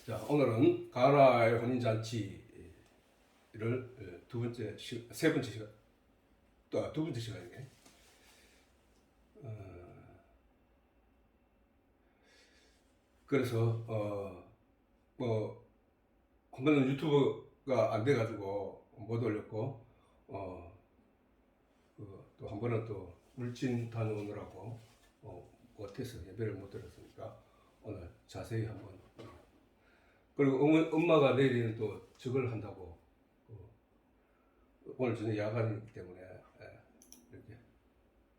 자, 오늘은 가나의 혼인잔치를 세 번째 시간, 또 두 번째 시간이네. 그래서 한 번은 유튜브가 안 돼가지고 못 올렸고, 또 한 번은 또 물진 다녀오느라고 못해서 예배를 못 드렸으니까 오늘 자세히 한번. 그리고 엄마가 내일은 또 저걸 한다고, 오늘 저녁 야간이기 때문에 이렇게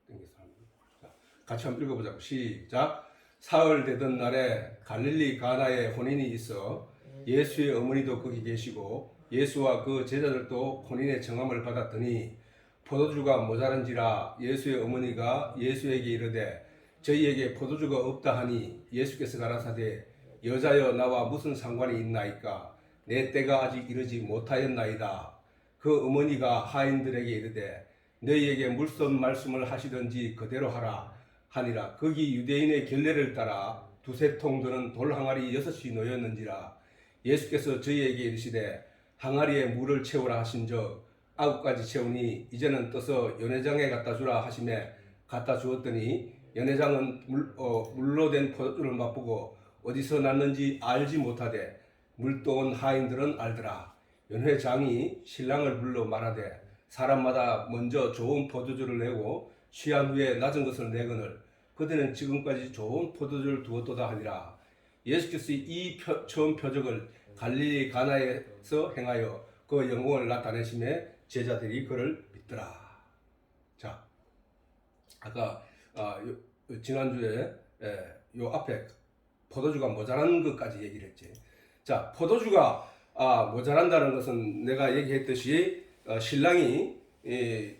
땡겨서 합니다. 자, 같이 한번 읽어보자고. 시작. 사흘 되던 날에 갈릴리 가나에 혼인이 있어 예수의 어머니도 거기 계시고 예수와 그 제자들도 혼인의 정함을 받았더니 포도주가 모자란지라 예수의 어머니가 예수에게 이르되 저희에게 포도주가 없다 하니 예수께서 가라사대 여자여 나와 무슨 상관이 있나이까 내 때가 아직 이르지 못하였나이다. 그 어머니가 하인들에게 이르되 너희에게 물선 말씀을 하시든지 그대로 하라 하니라. 거기 유대인의 결례를 따라 두세 통 드는 돌 항아리 6이 놓였는지라. 예수께서 저희에게 이르시되 항아리에 물을 채우라 하신즉 9가지 채우니 이제는 떠서 연회장에 갖다 주라 하시매 갖다 주었더니 연회장은 물로 된 포도주를 맛보고 어디서 났는지 알지 못하되 물도온 하인들은 알더라. 연회장이 신랑을 불러 말하되 사람마다 먼저 좋은 포도주를 내고 취한 후에 낮은 것을 내거늘 그들은 지금까지 좋은 포도주를 두었도다 하니라. 예수께서 이 처음 표적을 갈릴리 가나에서 행하여 그 영광을 나타내심에 제자들이 그를 믿더라. 자, 아까 지난주에 요 앞에 포도주가 모자란 것까지 얘기를 했지. 자, 포도주가 모자란다는 것은 내가 얘기했듯이 신랑이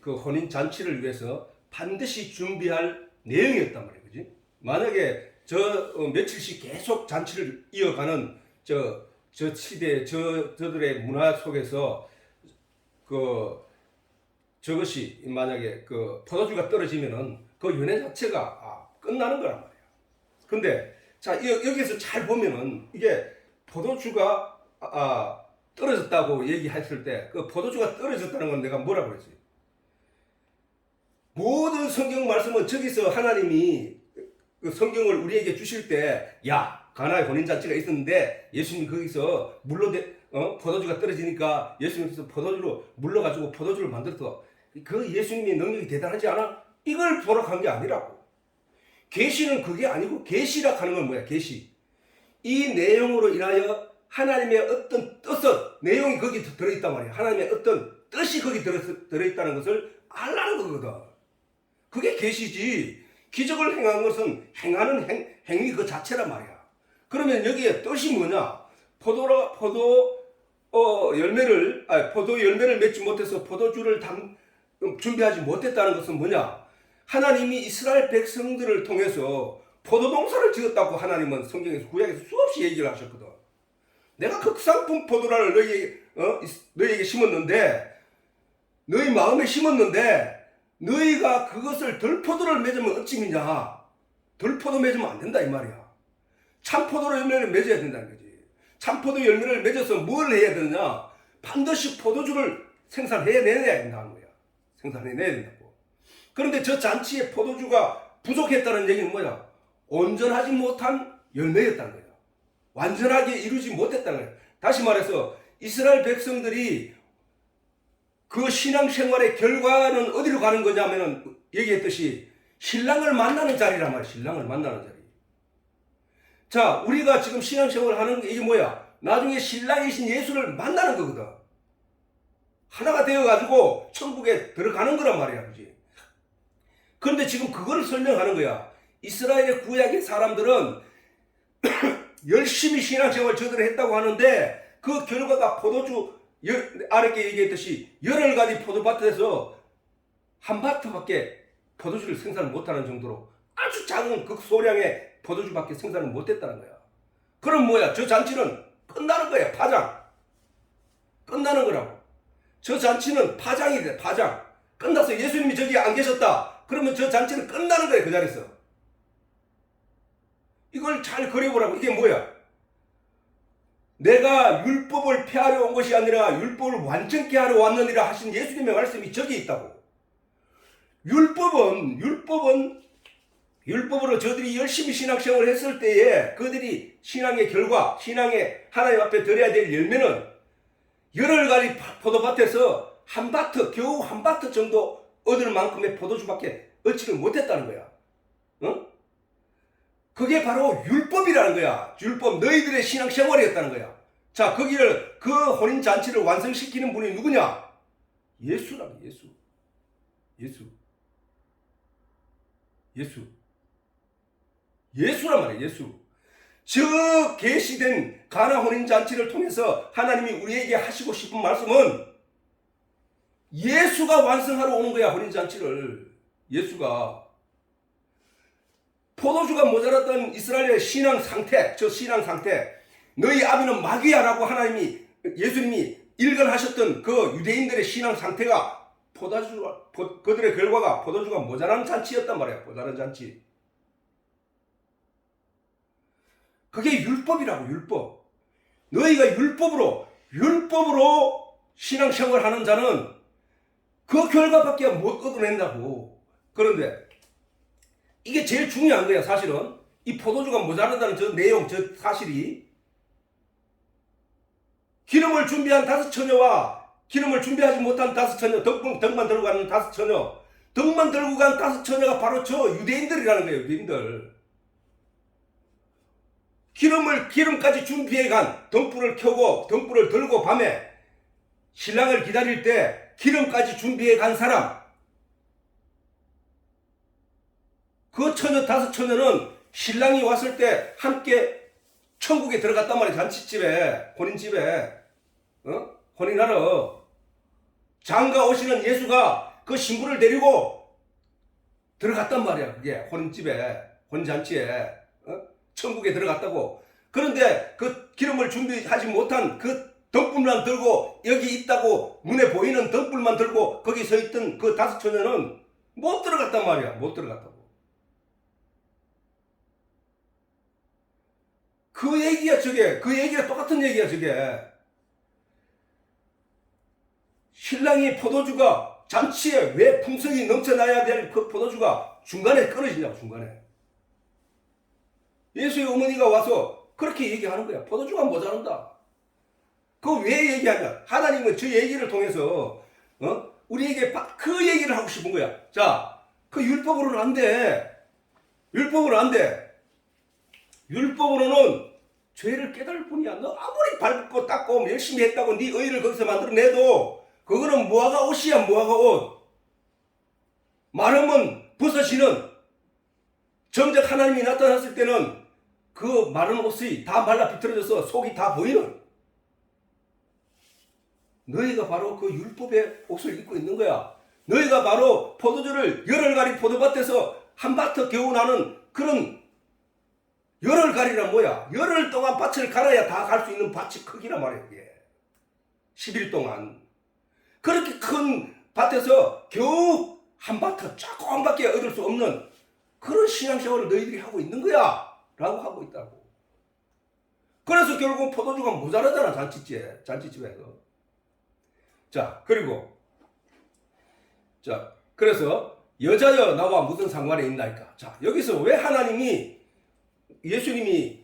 그 혼인 잔치를 위해서 반드시 준비할 내용이었단 말이야, 그지? 만약에 며칠씩 계속 잔치를 이어가는 저 시대 저들의 문화 속에서 저것이 만약에 그 포도주가 떨어지면은 그 연애 자체가 끝나는 거란 말이야. 근데 자, 여기서 잘 보면은 이게 포도주가 떨어졌다고 얘기했을 때 그 포도주가 떨어졌다는 건 내가 뭐라고 그랬지? 모든 성경 말씀은 저기서 하나님이 그 성경을 우리에게 주실 때 가나의 혼인잔치가 있었는데 예수님이 거기서 물로 포도주가 떨어지니까 예수님께서 포도주로 물러가지고 포도주를 만들었어. 그 예수님의 능력이 대단하지 않아? 이걸 보러 간 게 아니라고. 계시는 그게 아니고 계시라 하는 건 뭐야? 계시. 이 내용으로 인하여 하나님의 어떤 내용이 거기 들어있단 말이야. 하나님의 어떤 뜻이 거기 들어있다는 것을 알라는 거거든. 그게 계시지. 기적을 행한 것은 행하는 행위 그 자체란 말이야. 그러면 여기에 뜻이 뭐냐? 포도 열매를 맺지 못해서 포도주를 준비하지 못했다는 것은 뭐냐? 하나님이 이스라엘 백성들을 통해서 포도농사를 지었다고 하나님은 성경에서 구약에서 수없이 얘기를 하셨거든. 내가 극상품 포도라를 너희에게 심었는데 너희 마음에 심었는데 너희가 그것을 들포도를 맺으면 어찌미냐? 들포도 맺으면 안 된다 이 말이야. 참포도 열매를 맺어야 된다는 거지. 참포도 열매를 맺어서 뭘 해야 되느냐? 반드시 포도주를 생산해내야 된다는 거야. 생산해내야 된다고. 그런데 저 잔치에 포도주가 부족했다는 얘기는 뭐야? 온전하지 못한 열매였다는 거야. 완전하게 이루지 못했다는 거야. 다시 말해서 이스라엘 백성들이 그 신앙생활의 결과는 어디로 가는 거냐면은 얘기했듯이 신랑을 만나는 자리란 말이야. 신랑을 만나는 자리. 자, 우리가 지금 신앙생활을 하는 게 이게 뭐야? 나중에 신랑이신 예수를 만나는 거거든. 하나가 되어가지고 천국에 들어가는 거란 말이야. 그지? 그런데 지금 그거를 설명하는 거야. 이스라엘의 구약의 사람들은 열심히 신앙생활 저들을 했다고 하는데 그 결과가 포도주 아래께 얘기했듯이 8가지 포도밭에서 한 바트밖에 포도주를 생산을 못하는 정도로 아주 작은 극소량의 포도주밖에 생산을 못했다는 거야. 그럼 뭐야? 저 잔치는 끝나는 거야. 파장. 끝나는 거라고. 저 잔치는 파장이 돼. 파장. 끝났어. 예수님이 저기 안 계셨다. 그러면 저 잔치는 끝나는 거야. 그 자리에서. 이걸 잘 그려보라고. 이게 뭐야? 내가 율법을 폐하려 온 것이 아니라 율법을 완전케 하려 왔느니라 하신 예수님의 말씀이 저기 있다고. 율법으로 저들이 열심히 신앙생활을 했을 때에 그들이 신앙의 결과, 신앙의 하나님 앞에 드려야 될 열매는 열흘 가지 포도밭에서 겨우 한 바트 정도 얻을 만큼의 포도주밖에 얻지를 못했다는 거야. 어? 그게 바로 율법이라는 거야. 율법, 너희들의 신앙생활이었다는 거야. 자, 그 혼인잔치를 완성시키는 분이 누구냐? 예수라고. 예수란 말이야. 예수. 저 계시된 가나 혼인잔치를 통해서 하나님이 우리에게 하시고 싶은 말씀은 예수가 완성하러 오는 거야. 혼인잔치를. 예수가. 포도주가 모자랐던 이스라엘의 신앙 상태, 너희 아비는 마귀야라고 예수님이 일관하셨던 그 유대인들의 신앙 상태가 그들의 결과가 포도주가 모자란 잔치였단 말이야. 모자란 잔치. 그게 율법이라고. 율법. 너희가 율법으로 신앙생활을 하는 자는 그 결과밖에 못 얻어낸다고. 그런데 이게 제일 중요한 거야. 사실은 이 포도주가 모자란다는 저 내용, 저 사실이 기름을 준비한 5처녀와 기름을 준비하지 못한 5처녀, 덕만 들고 가는 5처녀, 덕만 들고 간 5처녀가 바로 저 유대인들이라는 거예요. 유대인들. 기름까지 준비해 간, 등불을 켜고 등불을 들고 밤에 신랑을 기다릴 때 기름까지 준비해 간 사람, 그 5처녀는 신랑이 왔을 때 함께 천국에 들어갔단 말이야. 잔치집에, 혼인집에, 혼인하러. 장가 오시는 예수가 그 신부를 데리고 들어갔단 말이야. 그게 혼인집에, 혼인잔치에, 천국에 들어갔다고. 그런데 그 기름을 준비하지 못한 그 등불만 들고, 여기 있다고 눈에 보이는 등불만 들고 거기 서 있던 그 5처녀는 못 들어갔단 말이야. 못 들어갔다고. 그 얘기가 똑같은 얘기야, 저게. 신랑이 포도주가 잔치에 왜 풍성이 넘쳐나야 될 그 포도주가 중간에 끊어지냐고, 중간에. 예수의 어머니가 와서 그렇게 얘기하는 거야. 포도주가 모자란다. 그거 왜 얘기하냐? 하나님은 저 얘기를 통해서, 우리에게 그 얘기를 하고 싶은 거야. 자, 그 율법으로는 안 돼. 율법으로는 죄를 깨달을 뿐이야. 너 아무리 밟고 닦고 열심히 했다고 네 의의를 거기서 만들어내도 그거는 무화과 옷이야. 무화과 옷. 마르면 벗어지는, 정작 하나님이 나타났을 때는 그 마른 옷이 다 말라 비틀어져서 속이 다 보이는, 너희가 바로 그 율법의 옷을 입고 있는 거야. 너희가 바로 포도주를 열흘가리 포도밭에서 한 바트 겨우 나는 그런, 열흘가리란 뭐야? 열흘 동안 밭을 갈아야 다 갈 수 있는 밭이 크기란 말이야. 이게 10일 동안 그렇게 큰 밭에서 겨우 한 바트 조금밖에 얻을 수 없는 그런 신앙생활을 너희들이 하고 있는 거야 라고 하고 있다고. 그래서 결국 포도주가 모자라잖아. 잔치집에서. 자, 그래서 여자여 나와 무슨 상관이 있나이까. 자, 여기서 왜 예수님이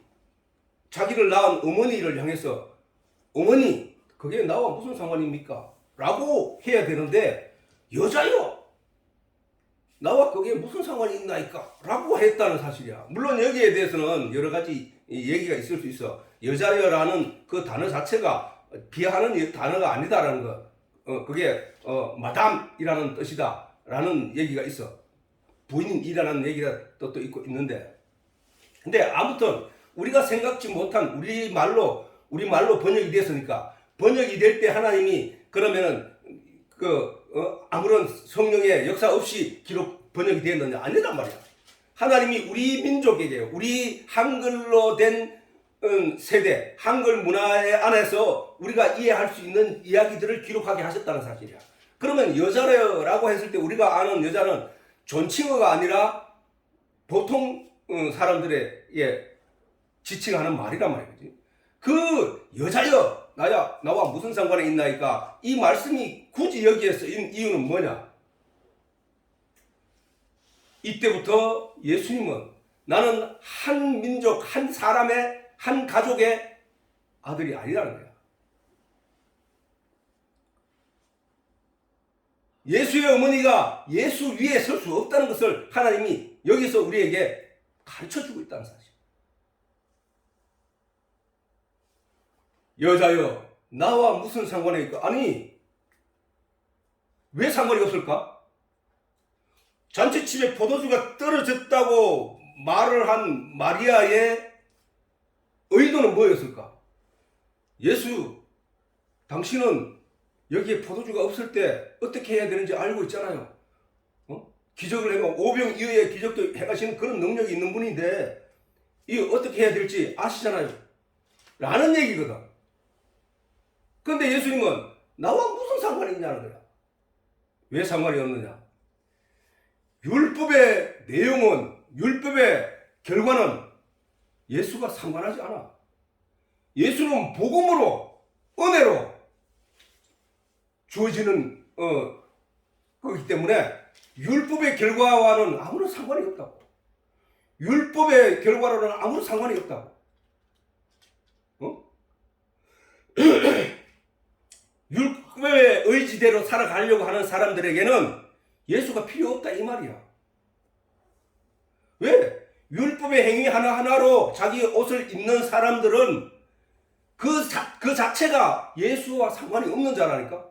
자기를 낳은 어머니를 향해서 어머니, 그게 나와 무슨 상관입니까? 라고 해야 되는데, 여자여 나와 그게 무슨 상관이 있나이까? 라고 했다는 사실이야. 물론 여기에 대해서는 여러 가지 얘기가 있을 수 있어. 여자여라는 그 단어 자체가 비하하는 단어가 아니다라는 거. 그게 마담이라는 뜻이다 라는 얘기가 있어. 부인이라는 얘기가 또 있고 있는데, 근데 아무튼 우리가 생각지 못한 우리 말로 번역이 됐으니까, 번역이 될 때 하나님이 그러면은 아무런 성령의 역사 없이 번역이 됐느냐? 아니란 말이야. 하나님이 우리 민족에게, 우리 한글로 된 세대, 한글 문화에 안에서 우리가 이해할 수 있는 이야기들을 기록하게 하셨다는 사실이야. 그러면 여자라고 했을 때 우리가 아는 여자는 존칭어가 아니라 보통 사람들의 지칭하는 말이란 말이지. 그 여자여 나와 무슨 상관이 있나이까? 이 말씀이 굳이 여기에 쓰인 이유는 뭐냐? 이때부터 예수님은 나는 한 민족, 한 사람의, 한 가족의 아들이 아니라는 거야. 예수의 어머니가 예수 위에 설 수 없다는 것을 하나님이 여기서 우리에게 가르쳐주고 있다는 사실. 여자여, 나와 무슨 상관이 있까? 아니, 왜 상관이 없을까? 잔치집에 포도주가 떨어졌다고 말을 한 마리아의 의도는 뭐였을까? 예수, 당신은 여기에 포도주가 없을 때 어떻게 해야 되는지 알고 있잖아요. 기적을 해가 오병 이어의 기적도 해가시는 그런 능력이 있는 분인데 이거 어떻게 해야 될지 아시잖아요. 라는 얘기거든. 근데 예수님은 나와 무슨 상관이 있냐는 거야. 왜 상관이 없느냐? 율법의 내용은, 율법의 결과는 예수가 상관하지 않아. 예수는 복음으로, 은혜로 주어지는 거기 때문에 율법의 결과와는 아무런 상관이 없다고. 율법의 결과로는 아무런 상관이 없다고. 율법의 의지대로 살아가려고 하는 사람들에게는 예수가 필요 없다 이 말이야. 왜? 율법의 행위 하나하나로 자기 옷을 입는 사람들은 그 자체가 예수와 상관이 없는 자라니까.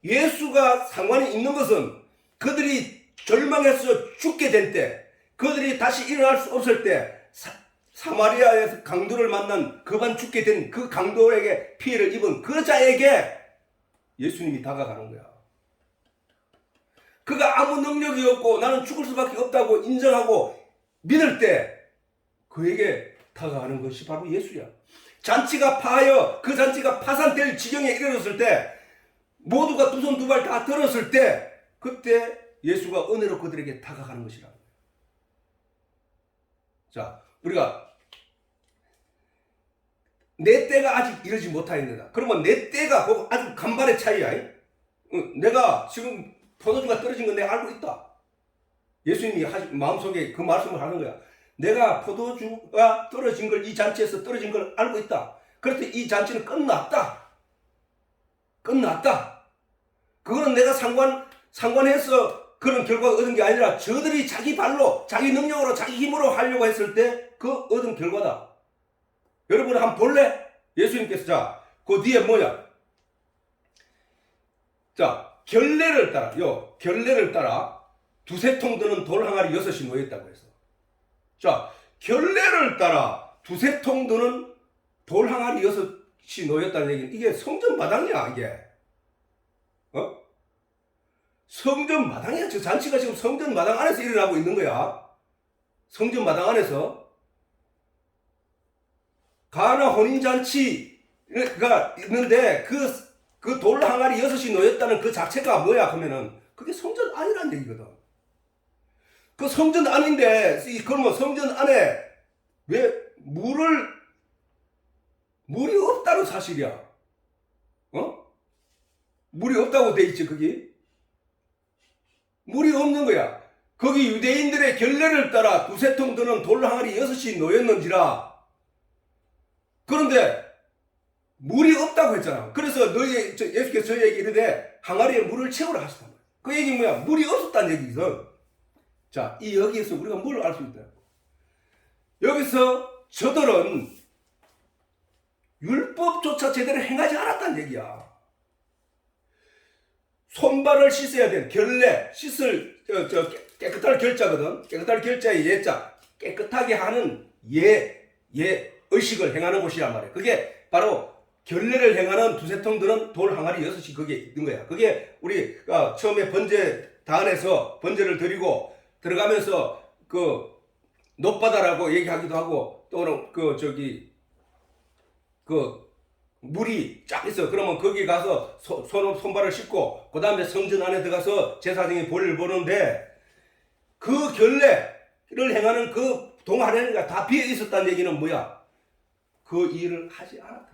예수가 상관이 있는 것은 그들이 절망해서 죽게 될 때, 그들이 다시 일어날 수 없을 때 사마리아에서 강도를 만난 그만 죽게 된 그 강도에게 피해를 입은 그 자에게 예수님이 다가가는 거야. 그가 아무 능력이 없고 나는 죽을 수밖에 없다고 인정하고 믿을 때 그에게 다가가는 것이 바로 예수야. 잔치가 파하여 그 잔치가 파산될 지경에 이르렀을 때 모두가 두 손 두 발 다 들었을 때 그때 예수가 은혜로 그들에게 다가가는 것이라. 자, 우리가 내 때가 아직 이르지 못하였느냐. 그러면 내 때가 아주 간발의 차이야. 내가 지금 포도주가 떨어진 건 내가 알고 있다. 예수님이 마음속에 그 말씀을 하는 거야. 내가 포도주가 떨어진 걸, 이 잔치에서 떨어진 걸 알고 있다. 그렇듯 이 잔치는 끝났다. 그거는 내가 상관해서 그런 결과가 얻은 게 아니라 저들이 자기 발로, 자기 능력으로, 자기 힘으로 하려고 했을 때 그 얻은 결과다. 여러분 한번 볼래? 예수님께서 자, 그 뒤에 뭐냐? 자, 결례를 따라 두세 통 드는 돌 항아리 6이 놓였다고 해서. 자, 결례를 따라 두세 통 드는 돌 항아리 6이 놓였다는 얘기는 이게 성전 마당이야, 이게. 성전 마당이야. 저 잔치가 지금 성전 마당 안에서 일어나고 있는 거야. 성전 마당 안에서. 가나 혼인잔치가 있는데 그 돌 항아리 6이 놓였다는 그 자체가 뭐야 하면은 그게 성전 안이라는 얘기거든. 그 성전 안인데 그러면 성전 안에 왜 물이 없다는 사실이야. 물이 없다고 돼 있지 거기. 물이 없는 거야. 거기 유대인들의 결례를 따라 두세 통 드는 돌 항아리 6이 놓였는지라. 그런데 물이 없다고 했잖아. 그래서 예수께서 저희에게 이르되 항아리에 물을 채우라 하시단 말이야. 그 얘기 뭐야? 물이 없었다는 얘기거든. 자, 여기에서 우리가 뭘 알 수 있다? 여기서 저들은 율법조차 제대로 행하지 않았다는 얘기야. 손발을 씻어야 되는 결례, 깨끗할 결자거든. 깨끗할 결자의 예자, 깨끗하게 하는 의식을 행하는 곳이란 말이야. 그게 바로 결례를 행하는 두세 통 드는 돌 항아리 6이 거기에 있는 거야. 그게 우리가 처음에 번제단에서 번제를 드리고 들어가면서 그 높바다라고 얘기하기도 하고 또는 물이 쫙 있어. 그러면 거기 가서 손발을 씻고 그 다음에 성전 안에 들어가서 제사장이 볼일 보는데 그 결례를 행하는 그 동안에가 다 비어 있었다는 얘기는 뭐야? 그 일을 하지 않았다.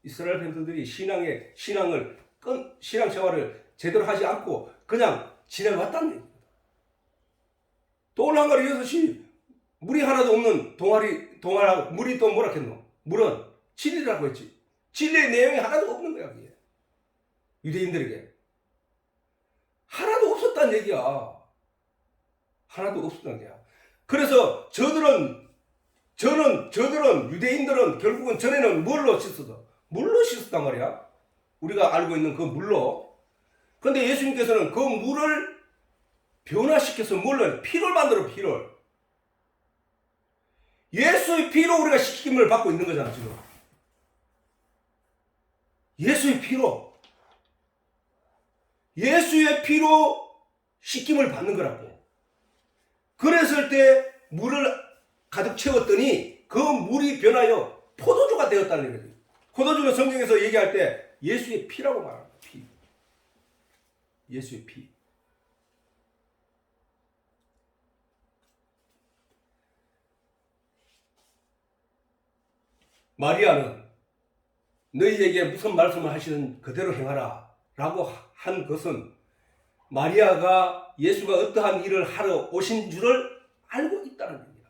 이스라엘 백성들이 신앙 생활을 제대로 하지 않고 그냥 지내왔다는 얘기입니다. 또 한가리 6시 물이 하나도 없는 동아리 물이 또 뭐라 했노? 물은 진리라고 했지. 진리의 내용이 하나도 없는 거야, 그게. 유대인들에게. 하나도 없었다는 얘기야. 하나도 없었다는 얘기야. 그래서 저들은 유대인들은 결국은 전에는 뭘로 씻었어? 물로 씻었단 말이야. 우리가 알고 있는 그 물로. 그런데 예수님께서는 그 물을 변화시켜서 뭘로? 피를 만들어, 피를. 예수의 피로 우리가 씻김을 받고 있는 거잖아, 지금. 예수의 피로. 예수의 피로 씻김을 받는 거라고. 그랬을 때 물을 가득 채웠더니 그 물이 변하여 포도주가 되었다는 거지. 포도주는 성경에서 얘기할 때 예수의 피라고 말합니다. 피. 예수의 피. 마리아는 너희에게 무슨 말씀을 하시는 그대로 행하라 라고 한 것은 마리아가 예수가 어떠한 일을 하러 오신 줄을 알고 있다는 겁니다.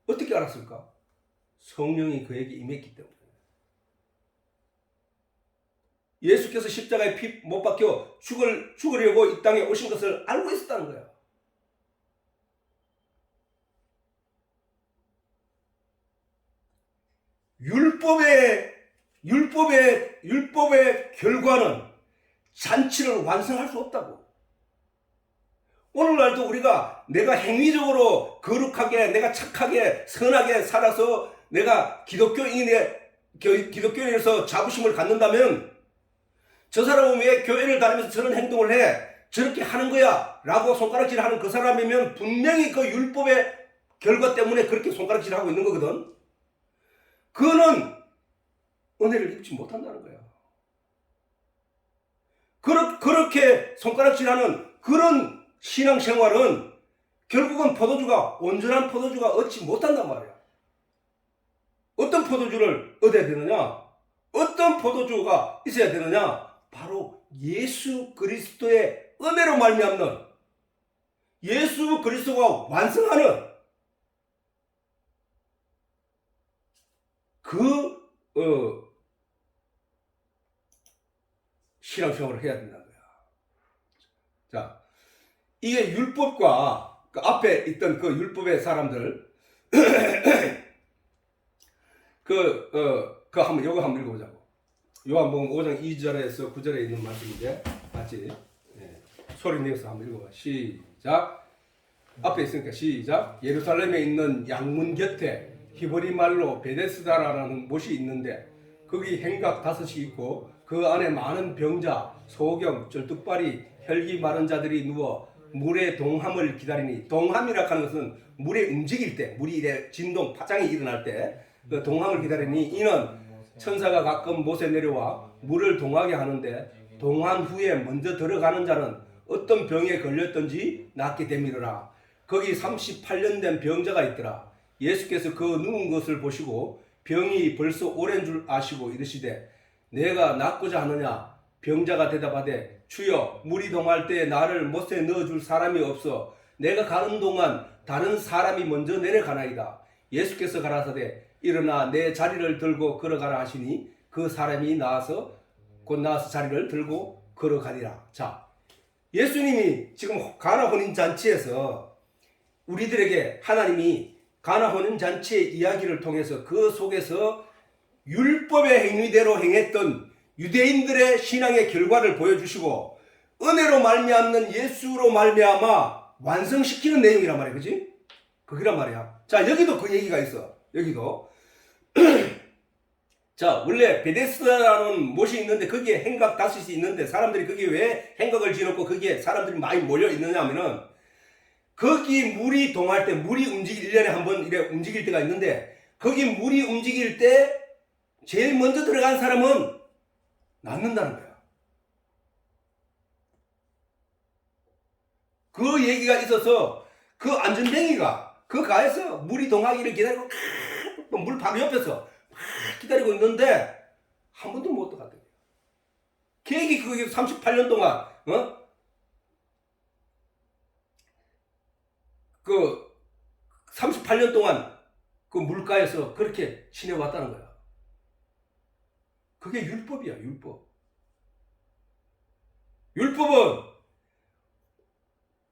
어떻게 알았을까? 성령이 그에게 임했기 때문에. 예수께서 십자가에 피 못 박혀 죽으려고 이 땅에 오신 것을 알고 있었다는 거야. 율법의 결과는 잔치를 완성할 수 없다고. 오늘날도 우리가 내가 행위적으로 거룩하게, 내가 착하게, 선하게 살아서 내가 기독교인에서 자부심을 갖는다면 저 사람은 왜 교회를 다니면서 저런 행동을 해? 저렇게 하는 거야? 라고 손가락질 하는 그 사람이면 분명히 그 율법의 결과 때문에 그렇게 손가락질 하고 있는 거거든. 그는 은혜를 입지 못한다는 거야. 그렇게 손가락질하는 그런 신앙생활은 결국은 온전한 포도주가 얻지 못한단 말이야. 어떤 포도주를 얻어야 되느냐? 어떤 포도주가 있어야 되느냐? 바로 예수 그리스도의 은혜로 말미암는, 예수 그리스도가 완성하는 신앙생활을 해야 된다는 거야. 자, 이게 율법과 그 앞에 있던 그 율법의 사람들, 요거 한번 읽어보자고. 요한복음 5장 2절에서 9절에 있는 말씀인데, 같이 소리 내서 한번 읽어봐. 시작. 앞에 있으니까 시작. 예루살렘에 있는 양문 곁에 히브리 말로 베데스다라는 못이 있는데 거기 행각 5이 있고 그 안에 많은 병자, 소경, 쩔뚝발이, 혈기 마른 자들이 누워 물의 동함을 기다리니, 동함이라 하는 것은 물에 움직일 때, 물이 이래 진동, 파장이 일어날 때 그 동함을 기다리니 이는 천사가 가끔 못에 내려와 물을 동하게 하는데 동한 후에 먼저 들어가는 자는 어떤 병에 걸렸던지 낫게 되미르라. 거기 38년 된 병자가 있더라. 예수께서 그 누운 것을 보시고 병이 벌써 오랜 줄 아시고 이르시되 내가 낫고자 하느냐? 병자가 대답하되 주여, 물이 동할 때 나를 못에 넣어줄 사람이 없어 내가 가는 동안 다른 사람이 먼저 내려가나이다. 예수께서 가라사대 일어나 내 자리를 들고 걸어가라 하시니 그 사람이 곧 나와서 자리를 들고 걸어가리라. 자, 예수님이 지금 가나 혼인잔치에서 우리들에게 하나님이 가나 혼인잔치의 이야기를 통해서 그 속에서 율법의 행위대로 행했던 유대인들의 신앙의 결과를 보여주시고 은혜로 말미암는 예수로 말미암아 완성시키는 내용이란 말이야. 그지? 그기란 말이야. 자, 여기도 그 얘기가 있어. 여기도 자, 원래 베데스다라는 못이 있는데 거기에 행각 5이 있는데 사람들이 거기에 왜 행각을 지었고 거기에 사람들이 많이 몰려 있느냐 하면은 거기 물이 동할 때, 물이 1년에 한 번 이래 움직일 때가 있는데 거기 물이 움직일 때 제일 먼저 들어간 사람은 낫는다는 거야. 그 얘기가 있어서 그 안전뱅이가 그 가에서 물이 동하기를 기다리고 물 바로 옆에서 막 기다리고 있는데 한 번도 못 들어갔대요. 계획이 그게 38년 동안 그 38년 동안 그 물가에서 그렇게 지내왔다는 거야. 그게 율법이야, 율법. 율법은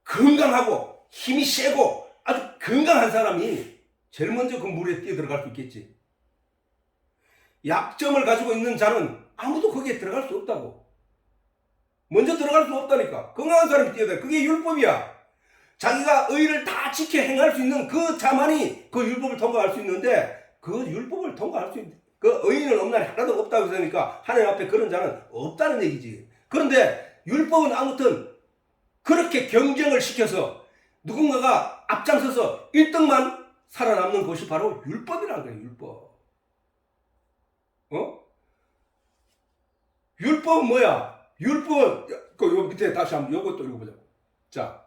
건강하고 힘이 세고 아주 건강한 사람이 제일 먼저 그 물에 뛰어들어갈 수 있겠지. 약점을 가지고 있는 자는 아무도 거기에 들어갈 수 없다고. 먼저 들어갈 수 없다니까. 건강한 사람이 뛰어들어. 그게 율법이야. 자기가 의를 다 지켜 행할 수 있는 그 자만이 그 율법을 통과할 수 있는데, 그 율법을 통과할 수 있는 그 의인은 없나니 하나도 없다고 했으니까 하나님 앞에 그런 자는 없다는 얘기지. 그런데 율법은 아무튼 그렇게 경쟁을 시켜서 누군가가 앞장서서 1등만 살아남는 것이 바로 율법이라는 거예요. 율법. 율법은 뭐야? 율법은 요 밑에 다시 한번 요것도 읽어보자. 자,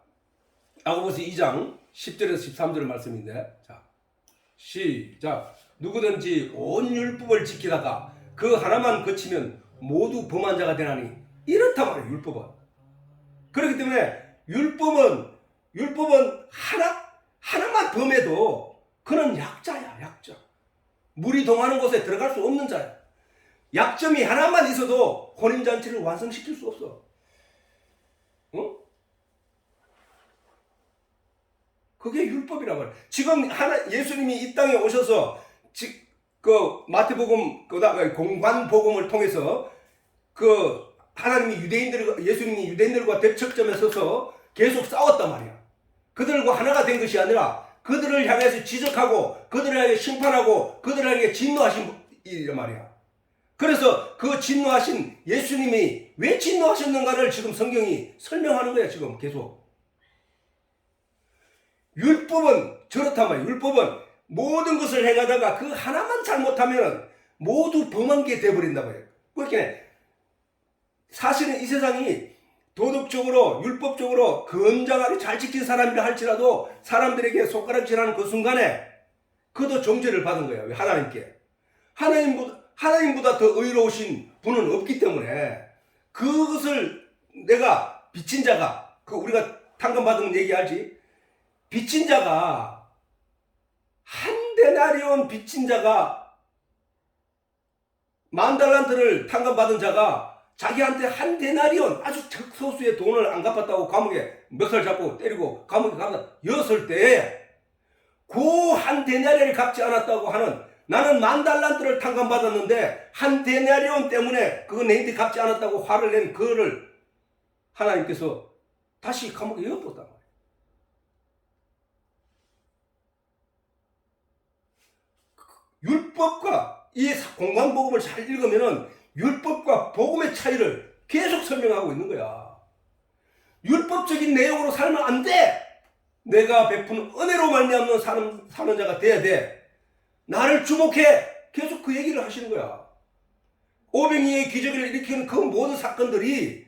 야고보서 2장 10절에서 13절 말씀인데, 자, 시작. 누구든지 온 율법을 지키다가 그 하나만 거치면 모두 범한 자가 되나니, 이렇단 말이에요. 율법은. 그렇기 때문에 율법은 하나만 범해도 그는 약자야. 약자. 물이 동하는 곳에 들어갈 수 없는 자야. 약점이 하나만 있어도 혼인잔치를 완성시킬 수 없어. 그게 율법이란 말이야. 지금 예수님이 이 땅에 오셔서 그 마태복음 공관복음을 통해서 그 하나님이 예수님이 유대인들과 대척점에 서서 계속 싸웠단 말이야. 그들과 하나가 된 것이 아니라 그들을 향해서 지적하고 그들을 향해 심판하고 그들을 향해 진노하신 일이란 말이야. 그래서 그 진노하신 예수님이 왜 진노하셨는가를 지금 성경이 설명하는 거야. 지금 계속. 율법은 저렇단 말이야. 율법은 모든 것을 행하다가 그 하나만 잘못하면 모두 범한 게 돼버린다고 해요. 그렇게 사실은 이 세상이 도덕적으로 율법적으로 건장하게 잘 지킨 사람이라 할지라도 사람들에게 손가락질하는 그 순간에 그도 정죄를 받은 거예요. 하나님께. 하나님보다 더 의로우신 분은 없기 때문에 그것을 내가 빚진 자가, 우리가 탕감받은 얘기 알지? 빚진 자가, 한 데나리온 빚진 자가, 10,000달란트를 탕감받은 자가 자기한테 한 데나리온, 아주 적소수의 돈을 안 갚았다고 감옥에 멱살 잡고 때리고 감옥에 가뒀을 때에 그 한 데나리온을 갚지 않았다고 하는, 나는 10,000달란트를 탕감받았는데 한 데나리온 때문에 그거 내한테 갚지 않았다고 화를 낸 그거를 하나님께서 다시 감옥에 넣어뒀단 말이에요. 율법과 이 공관복음을 잘 읽으면은 율법과 복음의 차이를 계속 설명하고 있는 거야. 율법적인 내용으로 살면 안 돼. 내가 베푼 은혜로 말미암는 사는 자가 돼야 돼. 나를 주목해. 계속 그 얘기를 하시는 거야. 오병이의 기적을 일으키는 그 모든 사건들이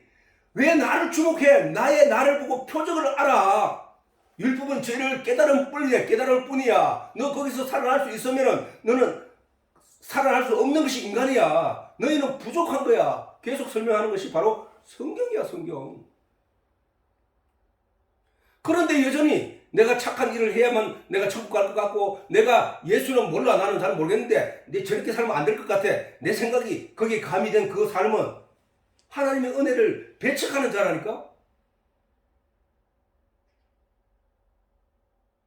왜 나를 주목해? 나를 보고 표적을 알아. 율법은 죄를 깨달을 뿐이야. 너 거기서 살아날 수 있으면은 너는 살아날 수 없는 것이 인간이야. 너희는 부족한 거야. 계속 설명하는 것이 바로 성경이야, 성경. 그런데 여전히 내가 착한 일을 해야만 내가 천국 갈 것 같고, 내가 예수는 몰라, 나는 잘 모르겠는데 내 저렇게 살면 안 될 것 같아. 내 생각이 거기에 가미된 그 삶은 하나님의 은혜를 배척하는 자라니까.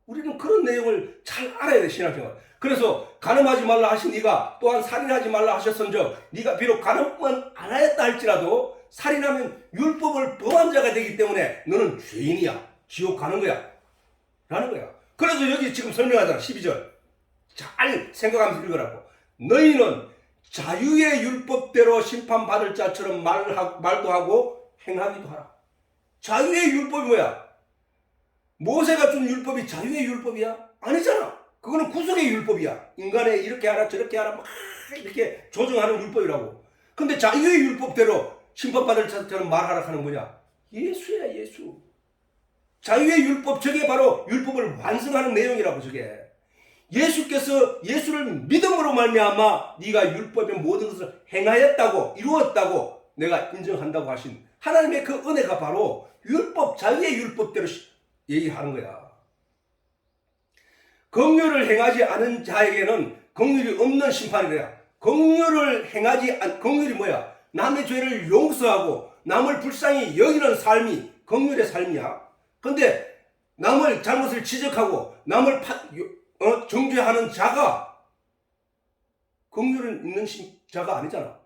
우리는 그런 내용을 잘 알아야 돼, 신앙생활. 그래서 간음하지 말라 하신 이가 또한 살인하지 말라 하셨은즉 네가 비록 간음은 안 하였다 할지라도 살인하면 율법을 범한 자가 되기 때문에 너는 죄인이야. 지옥 가는 거야. 라는 거야. 그래서 여기 지금 설명하잖아. 12절. 잘 생각하면서 읽으라고. 너희는 자유의 율법대로 심판받을 자처럼 말도 하고 행하기도 하라. 자유의 율법이 뭐야? 모세가 준 율법이 자유의 율법이야? 아니잖아. 그거는 구속의 율법이야. 인간의 이렇게 하라 저렇게 하라 막 이렇게 조정하는 율법이라고. 근데 자유의 율법대로 심판받을 자처럼 말하라 하는 뭐냐? 예수야, 예수. 자유의 율법, 저게 바로 율법을 완성하는 내용이라고. 저게 예수께서 예수를 믿음으로 말미암아 네가 율법의 모든 것을 행하였다고 이루었다고 내가 인정한다고 하신 하나님의 그 은혜가 바로 율법, 자기의 율법대로 얘기하는 거야. 긍휼을 행하지 않은 자에게는 긍휼이 없는 심판이래요. 긍휼이 뭐야? 남의 죄를 용서하고 남을 불쌍히 여기는 삶이 긍휼의 삶이야. 근데 남을 잘못을 지적하고 남을 정죄하는 자가 긍휼은 있는 자가 아니잖아.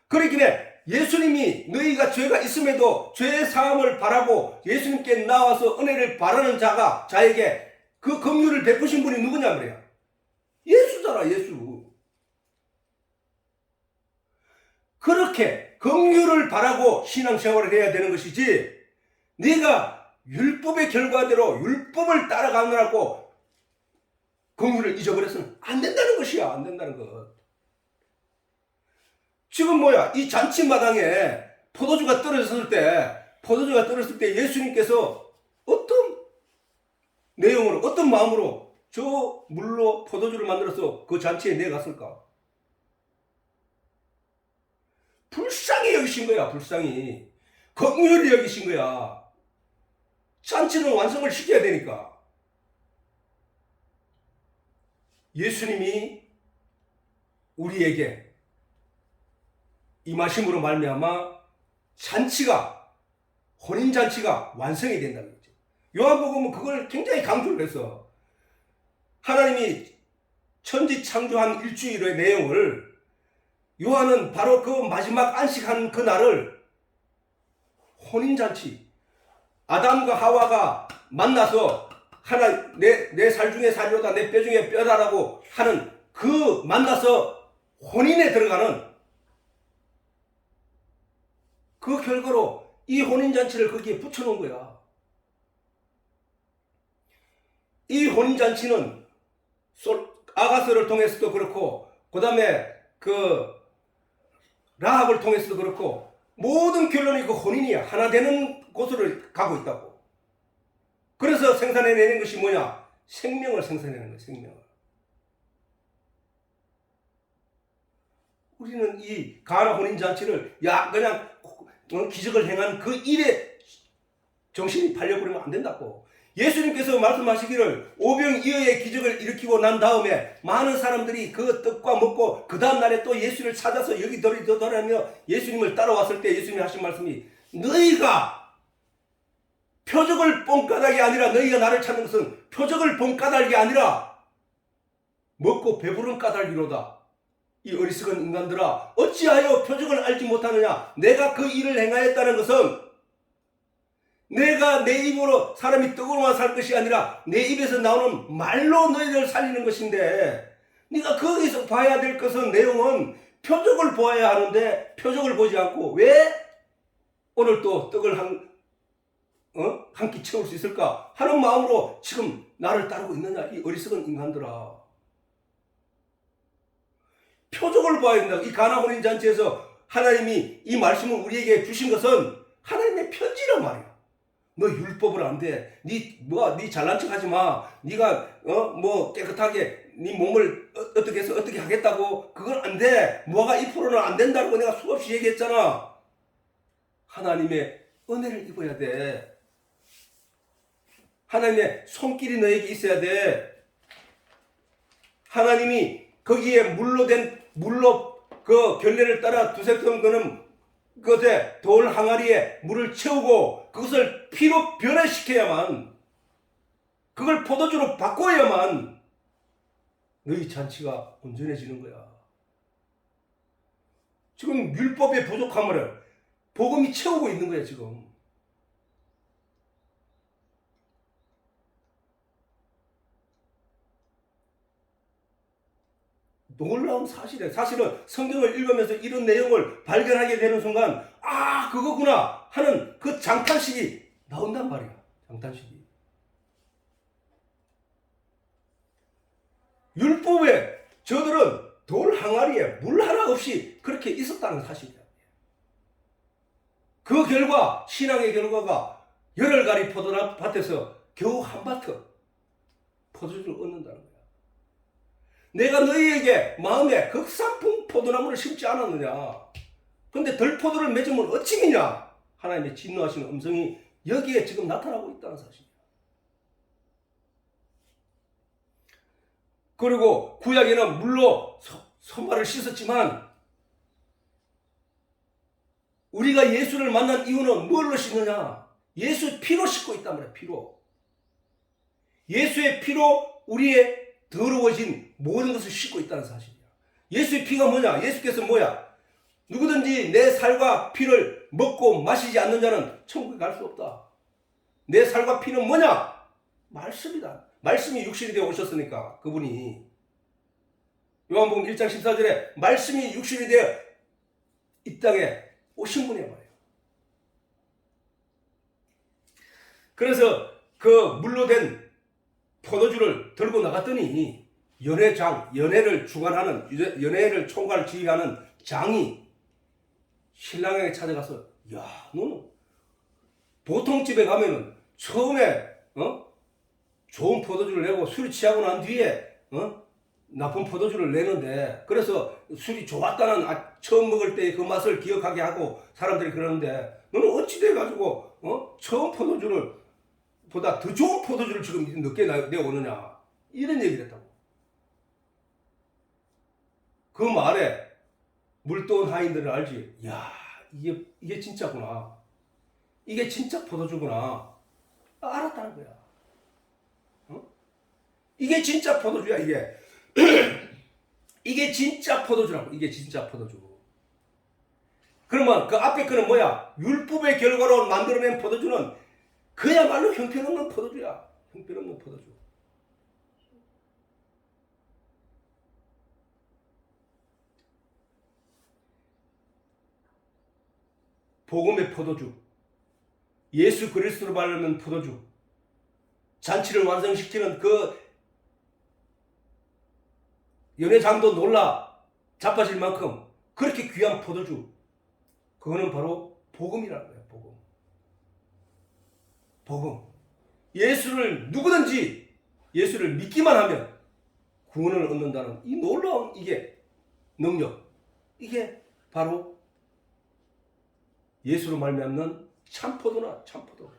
그러기에 예수님이 너희가 죄가 있음에도 죄의 사함을 바라고 예수님께 나와서 은혜를 바라는 자에게 그 긍휼을 베푸신 분이 누구냐 말이야. 예수잖아, 예수. 그렇게 긍휼을 바라고 신앙생활을 해야 되는 것이지, 네가 율법의 결과대로 율법을 따라가느라고 긍휼을 잊어버려서는 안 된다는 것이야. 안 된다는 것. 지금 뭐야, 이 잔치마당에 포도주가 떨어졌을 때 예수님께서 어떤 내용으로, 어떤 마음으로 저 물로 포도주를 만들어서 그 잔치에 내갔을까? 불쌍히 여기신 거야. 불쌍히 긍휼히 여기신 거야. 잔치는 완성을 시켜야 되니까. 예수님이 우리에게 임하심으로 말미암아 잔치가, 혼인잔치가 완성이 된다는 거죠. 요한복음은 그걸 굉장히 강조를 해서 하나님이 천지 창조한 일주일의 내용을 요한은 바로 그 마지막 안식한 그날을 혼인잔치, 아담과 하와가 만나서 하나 내 살 중에 살이로다 내 뼈 중에 뼈다라고 하는 그 만나서 혼인에 들어가는 그 결과로 이 혼인잔치를 거기에 붙여놓은 거야. 이 혼인잔치는 아가서를 통해서도 그렇고, 그 다음에 그 라합을 통해서도 그렇고, 모든 결론이 그 혼인이야. 하나 되는 곳으로 가고 있다고. 그래서 생산해내는 것이 뭐냐? 생명을 생산해내는 거야. 생명을. 우리는 이 가나 혼인잔치를 그냥 기적을 행한 그 일에 정신이 팔려버리면 안 된다고. 예수님께서 말씀하시기를 오병이어의 기적을 일으키고 난 다음에 많은 사람들이 그 떡과 먹고 그 다음날에 또 예수를 찾아서 여기 돌아다니며 예수님을 따라왔을 때 예수님이 하신 말씀이, 너희가 표적을 본 까닭이 아니라, 너희가 나를 찾는 것은 표적을 본 까닭이 아니라 먹고 배부른 까닭이로다. 이 어리석은 인간들아, 어찌하여 표적을 알지 못하느냐? 내가 그 일을 행하였다는 것은 내가 내 입으로 사람이 떡으로만 살 것이 아니라 내 입에서 나오는 말로 너희를 살리는 것인데, 네가 거기서 봐야 될 것은, 내용은 표적을 보아야 하는데 표적을 보지 않고 왜 오늘 또 떡을 한 끼 채울 수 있을까 하는 마음으로 지금 나를 따르고 있느냐? 이 어리석은 인간들아. 표적을 봐야 된다. 이 가나 혼인잔치에서 하나님이 이 말씀을 우리에게 주신 것은 하나님의 편지란 말이야. 너 율법을 안 돼. 네 잘난 척 하지 마. 네가 깨끗하게 네 몸을 어떻게 해서 어떻게 하겠다고. 그건 안 돼. 뭐가 2%는 안 된다고 내가 수없이 얘기했잖아. 하나님의 은혜를 입어야 돼. 하나님의 손길이 너에게 있어야 돼. 하나님이 거기에 물로 그 결례를 따라 두세 통 거는 그것에 돌 항아리에 물을 채우고 그것을 피로 변화시켜야만, 그걸 포도주로 바꿔야만 너희 잔치가 온전해지는 거야. 지금 율법의 부족함을 복음이 채우고 있는 거야 지금. 놀라운 사실이에요. 사실은 성경을 읽으면서 이런 내용을 발견하게 되는 순간, 그거구나 하는 그 장탄식이 나온단 말이야. 장탄식이. 율법에 저들은 돌 항아리에 물 하나 없이 그렇게 있었다는 사실이야. 그 결과, 신앙의 결과가 열흘가리 포도밭에서 겨우 한 바트 포도주를 얻는다는 거야. 내가 너희에게 마음에 극산품 포도나무를 심지 않았느냐. 근데 들포도를 맺으면 어찌미냐. 하나님의 진노하시는 음성이 여기에 지금 나타나고 있다는 사실이에요. 그리고 구약에는 물로 손발을 씻었지만 우리가 예수를 만난 이유는 뭘로 씻느냐? 예수 피로 씻고 있단 말이에요. 피로. 예수의 피로 우리의 더러워진 모든 것을 씻고 있다는 사실이야. 예수의 피가 뭐냐? 예수께서 뭐야? 누구든지 내 살과 피를 먹고 마시지 않는 자는 천국에 갈 수 없다. 내 살과 피는 뭐냐? 말씀이다. 말씀이 육신이 되어 오셨으니까 그분이 요한복음 1장 14절에 말씀이 육신이 되어 이 땅에 오신 분이야 말이에요. 그래서 그 물로 된 포도주를 들고 나갔더니 연회를 주관하는, 연회를 총괄 지휘하는 장이 신랑에게 찾아가서, 야, 너는 보통 집에 가면은 처음에 좋은 포도주를 내고 술이 취하고 난 뒤에 나쁜 포도주를 내는데, 그래서 술이 좋았다는 처음 먹을 때 그 맛을 기억하게 하고 사람들이 그러는데, 너는 어찌 돼가지고 처음 포도주를 보다 더 좋은 포도주를 지금 늦게 내오느냐, 이런 얘기를 했다고. 그 말에 물도온 하인들은 알지. 야, 이게 진짜구나. 이게 진짜 포도주구나. 알았다는 거야. 이게 진짜 포도주야, 이게. 이게 진짜 포도주라고. 이게 진짜 포도주. 그러면 그 앞에 거는 뭐야? 율법의 결과로 만들어낸 포도주는 그야말로 형편없는 포도주야. 형편없는 포도주. 복음의 포도주. 예수 그리스도로 바르는 포도주. 잔치를 완성시키는 그 연회장도 놀라 자빠질 만큼 그렇게 귀한 포도주. 그거는 바로 복음이라는 거예요. 복음. 복음. 누구든지 예수를 믿기만 하면 구원을 얻는다는 이 놀라운 이게 능력. 이게 바로 예수로 말미암는 참포도나 참포도.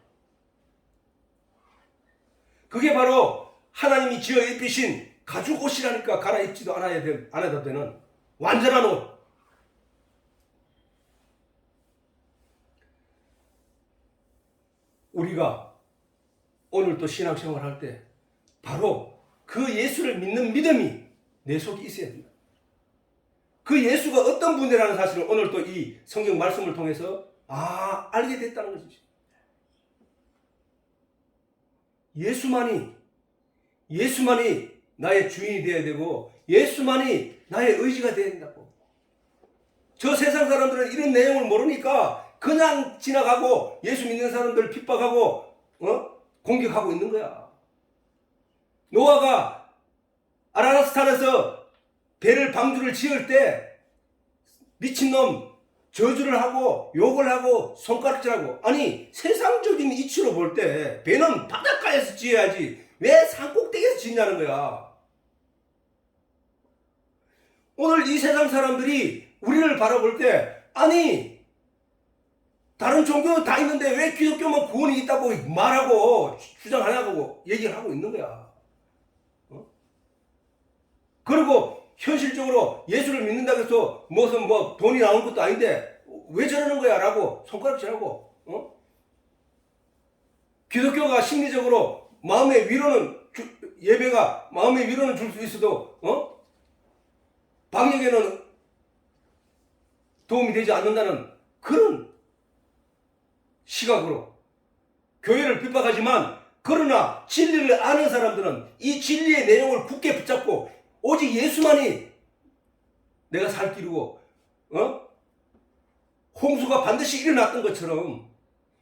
그게 바로 하나님이 지어 입히신 가죽 옷이라니까 갈아입지도 않아도 되는 완전한 옷. 우리가 오늘 또 신앙생활 할 때 바로 그 예수를 믿는 믿음이 내 속에 있어야 된다. 그 예수가 어떤 분이라는 사실을 오늘 또 이 성경 말씀을 통해서 알게 됐다는 것이지. 예수만이 나의 주인이 되어야 되고 예수만이 나의 의지가 되어야 된다고. 저 세상 사람들은 이런 내용을 모르니까 그냥 지나가고 예수 믿는 사람들 핍박하고 공격하고 있는 거야. 노아가 아라라스탄에서 배를 방주를 지을 때 미친놈 저주를 하고 욕을 하고 손가락질하고, 아니 세상적인 이치로 볼 때 배는 바닷가에서 지어야지 왜 산꼭대기에서 짓냐는 거야. 오늘 이 세상 사람들이 우리를 바라볼 때, 아니 다른 종교 다 있는데 왜 기독교만 구원이 있다고 말하고 주장하냐고 얘기를 하고 있는 거야. 그리고 현실적으로 예수를 믿는다고 해서 무슨 돈이 나오는 것도 아닌데 왜 저러는 거야 라고 손가락질하고, 기독교가 심리적으로 마음의 위로는 예배가 마음의 위로는 줄 수 있어도 방역에는 도움이 되지 않는다는 그런 시각으로 교회를 핍박하지만, 그러나 진리를 아는 사람들은 이 진리의 내용을 굳게 붙잡고 오직 예수만이 내가 살 길이고 홍수가 반드시 일어났던 것처럼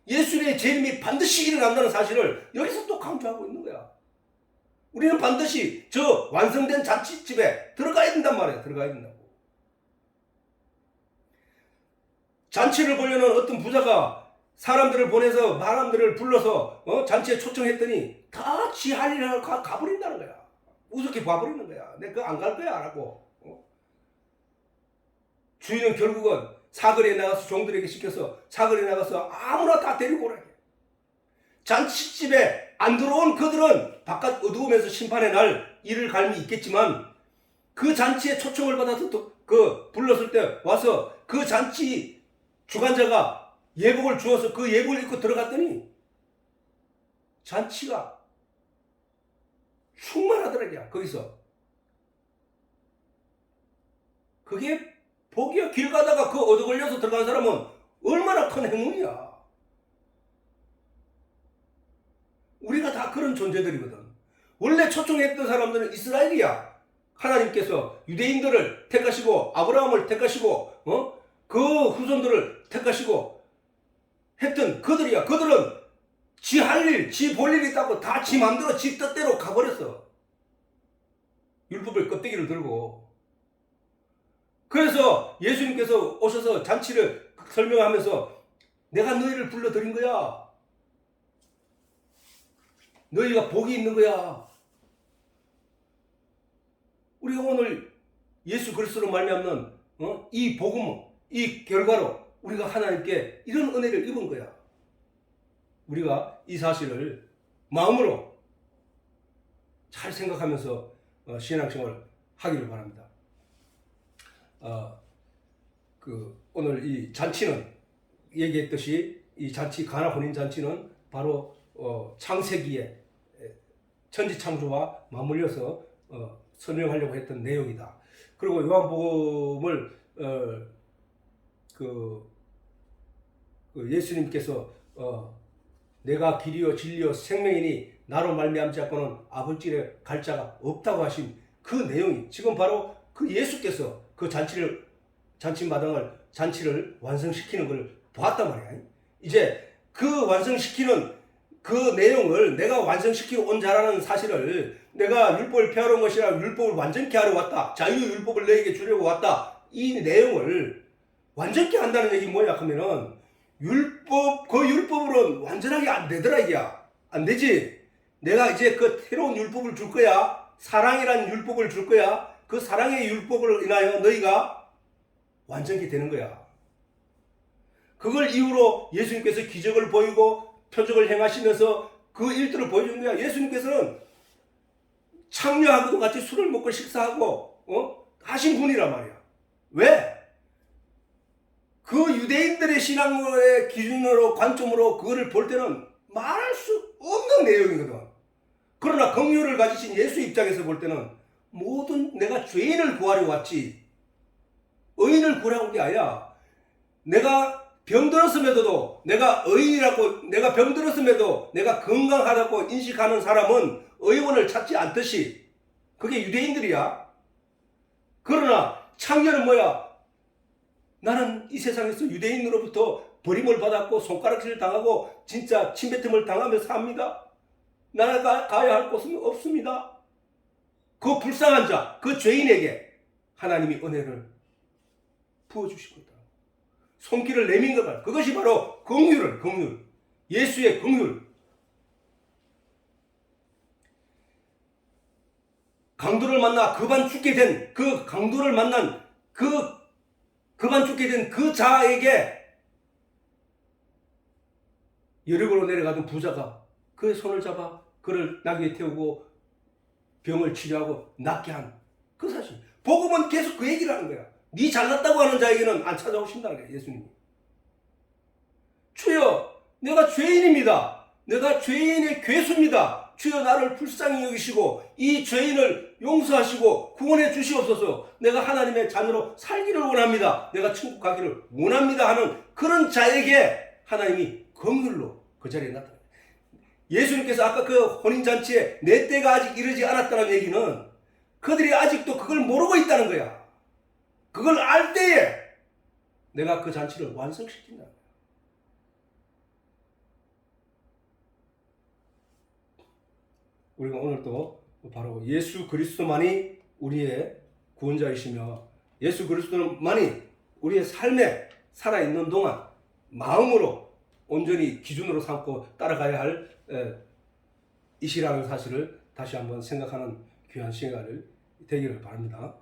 예수의 재림이 반드시 일어난다는 사실을 여기서 또 강조하고 있는 거야. 우리는 반드시 저 완성된 잔치집에 들어가야 된단 말이야. 들어가야 된다고. 잔치를 보려는 어떤 부자가 사람들을 보내서 사람들을 불러서 잔치에 초청했더니 다 지 할 일을 하고 가버린다는 거야. 우습게 봐버리는 거야. 내가 그거 안 갈 거야 라고. 주인은 결국은 사거리에 나가서 종들에게 시켜서 사거리에 나가서 아무나 다 데리고 오라. 잔치집에 안 들어온 그들은 바깥 어두움에서 심판의 날 이를 갈미 있겠지만 그 잔치에 초청을 받아서 그 불렀을 때 와서 그 잔치 주관자가 예복을 주어서 그 예복을 입고 들어갔더니 잔치가 충만하더라고요. 거기서. 그게 복이야. 길 가다가 그 얻어 걸려서 들어간 사람은 얼마나 큰 행운이야. 우리가 다 그런 존재들이거든. 원래 초청했던 사람들은 이스라엘이야. 하나님께서 유대인들을 택하시고 아브라함을 택하시고 그 후손들을 택하시고 했던 그들이야. 그들은 지 할 일, 지 볼 일 있다고 다 지 맘대로 지 뜻대로 가버렸어. 율법의 껍데기를 들고. 그래서 예수님께서 오셔서 잔치를 설명하면서 내가 너희를 불러들인 거야. 너희가 복이 있는 거야. 우리가 오늘 예수 그리스도로 말미암는 이 복음, 이 결과로 우리가 하나님께 이런 은혜를 입은 거야. 우리가 이 사실을 마음으로 잘 생각하면서 신앙생활을 하기를 바랍니다. 오늘 이 잔치는 얘기했듯이 이 잔치 가나 혼인 잔치는 바로 창세기에 천지창조와 맞물려서 설명하려고 했던 내용이다. 그리고 요한복음을 예수님께서 내가 길이요 진리요 생명이니 나로 말미암지 않고는 아버지에 갈 자가 없다고 하신 그 내용이 지금 바로 그 예수께서 그 잔치를 완성시키는 걸 보았단 말이야. 이제 그 완성시키는 그 내용을 내가 완성시키고 온 자라는 사실을 내가 율법을 폐하러 온 것이라 율법을 완전케 하러 왔다. 자유율법을 너에게 주려고 왔다. 이 내용을 완전케 한다는 얘기 뭐냐 하면은 그 율법으로는 완전하게 안 되더라 이게야. 안 되지. 내가 이제 그 새로운 율법을 줄 거야. 사랑이라는 율법을 줄 거야. 그 사랑의 율법을 인하여 너희가 완전케 되는 거야. 그걸 이유로 예수님께서 기적을 보이고 표적을 행하시면서 그 일들을 보여주는 거야. 예수님께서는 창녀하고도 같이 술을 먹고 식사하고 하신 분이란 말이야. 왜? 그 유대인들의 신앙의 기준으로 관점으로 그거를 볼 때는 말할 수 없는 내용이거든. 그러나 긍휼을 가지신 예수 입장에서 볼 때는 모든 내가 죄인을 구하려 왔지 의인을 구하려 온 게 아니야. 내가 병들었음에도 내가 의인이라고 내가 병들었음에도 내가 건강하다고 인식하는 사람은 의원을 찾지 않듯이 그게 유대인들이야. 그러나 창녀는 뭐야? 나는 이 세상에서 유대인으로부터 버림을 받았고 손가락질을 당하고 진짜 침뱉음을 당하며 삽니다. 나는 가야 할 곳은 없습니다. 그 불쌍한 자, 그 죄인에게 하나님이 은혜를 부어주시고 있다. 손길을 내민 것, 그것이 바로 긍휼, 예수의 긍휼. 강도를 만나 그만 죽게 된 그 강도를 만난 그만 죽게 된 그 자에게 여리고로 내려가던 부자가 그의 손을 잡아 그를 나귀에 태우고 병을 치료하고 낫게 한 그 사실. 복음은 계속 그 얘기를 하는 거야. 네 잘났다고 하는 자에게는 안 찾아오신다는 거야, 예수님이. 주여, 내가 죄인입니다. 내가 죄인의 괴수입니다. 주여 나를 불쌍히 여기시고 이 죄인을 용서하시고 구원해 주시옵소서. 내가 하나님의 자녀로 살기를 원합니다. 내가 천국 가기를 원합니다 하는 그런 자에게 하나님이 긍휼로 그 자리에 나타납니다. 예수님께서 아까 그 혼인잔치에 내 때가 아직 이르지 않았다는 얘기는 그들이 아직도 그걸 모르고 있다는 거야. 그걸 알 때에 내가 그 잔치를 완성시킨다. 우리가 오늘도 바로 예수 그리스도만이 우리의 구원자이시며 예수 그리스도만이 우리의 삶에 살아있는 동안 마음으로 온전히 기준으로 삼고 따라가야 할 이시라는 사실을 다시 한번 생각하는 귀한 시간을 되기를 바랍니다.